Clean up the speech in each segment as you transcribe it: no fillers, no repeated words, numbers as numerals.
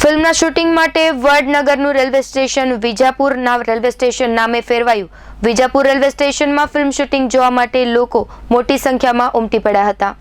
ફિલ્મના શૂટિંગ માટે વડનગરનું railway station વિજાપુરના railway station નામે ફેરવાયું। વિજાપુર રેલવે સ્ટેશનમાં ફિલ્મ શૂટિંગ જોવા માટે લોકો મોટી સંખ્યામાં ઉમટી પડ્યા હતા।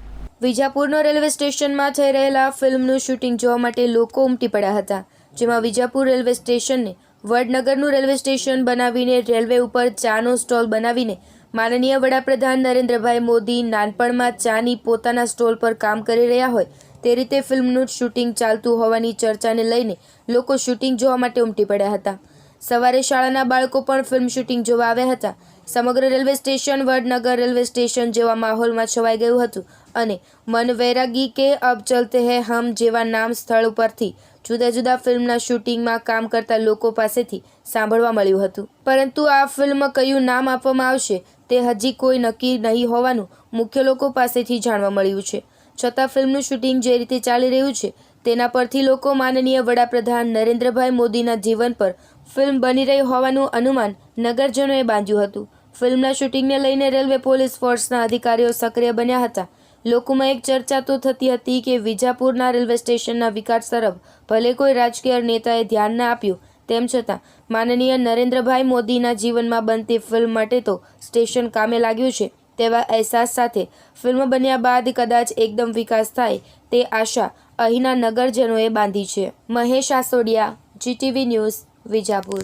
વિજાપુરના રેલવે સ્ટેશનમાં થઈ રહેલા ફિલ્મનું શૂટિંગ જોવા માટે લોકો ઉમટી પડ્યા હતા, જેમાં વિજાપુર રેલવે સ્ટેશનને વડનગરનું રેલવે સ્ટેશન બનાવીને રેલવે ઉપર ચાનો સ્ટોલ બનાવીને માનનીય વડાપ્રધાન નરેન્દ્રભાઈ મોદી નાનપણમાં ચાની પોતાના સ્ટોલ પર કામ કરી રહ્યા હોય તે રીતે ફિલ્મનું શૂટિંગ ચાલતું હોવાની ચર્ચાને લઈને લોકો શૂટિંગ જોવા માટે ઉમટી પડ્યા હતા। સવારે શાળાના બાળકો પણ ફિલ્મ શૂટિંગ જોવા આવ્યા હતા। સમગ્ર railway station Vadnagar railway station જેવા માહોલમાં છવાઈ ગયું હતું અને મન વૈરાગી કે અબ ચલતે હૈ હમ જેવા નામ સ્થળ ઉપરથી જુદા જુદા ફિલ્મના શૂટિંગમાં કામ કરતા લોકો પાસેથી સાંભળવા મળ્યું હતું, પરંતુ આ ફિલ્મ કયું નામ આપવામાં આવશે તે હજી કોઈ નક્કી નહીં હોવાનું મુખ્ય લોકો પાસેથી જાણવા મળ્યું છે। છતાં ફિલ્મનું શૂટિંગ જે રીતે ચાલી રહ્યું છે તેના પરથી લોકો માનનીય વડાપ્રધાન નરેન્દ્રભાઈ મોદીના જીવન પર ફિલ્મ બની રહી હોવાનું અનુમાન નગરજનોએ બાંધ્યું હતું। ફિલ્મના શૂટિંગને લઈને રેલવે પોલીસ ફોર્સના અધિકારીઓ સક્રિય બન્યા હતા। લોકોમાં એક ચર્ચા તો થતી હતી કે વિજાપુરના રેલવે સ્ટેશનના વિકાસ તરફ ભલે કોઈ રાજકીય નેતાએ ધ્યાન ન આપ્યું, તેમ છતાં માનનીય નરેન્દ્રભાઈ મોદીના જીવનમાં બનતી ફિલ્મ માટે તો સ્ટેશન કામે લાગ્યું છે તેવા અહેસાસ સાથે ફિલ્મ બન્યા બાદ કદાચ એકદમ વિકાસ થાય તે આશા અહીંના નગરજનોએ બાંધી છે। Mahesh Asodiya, GTV news, Vijapur.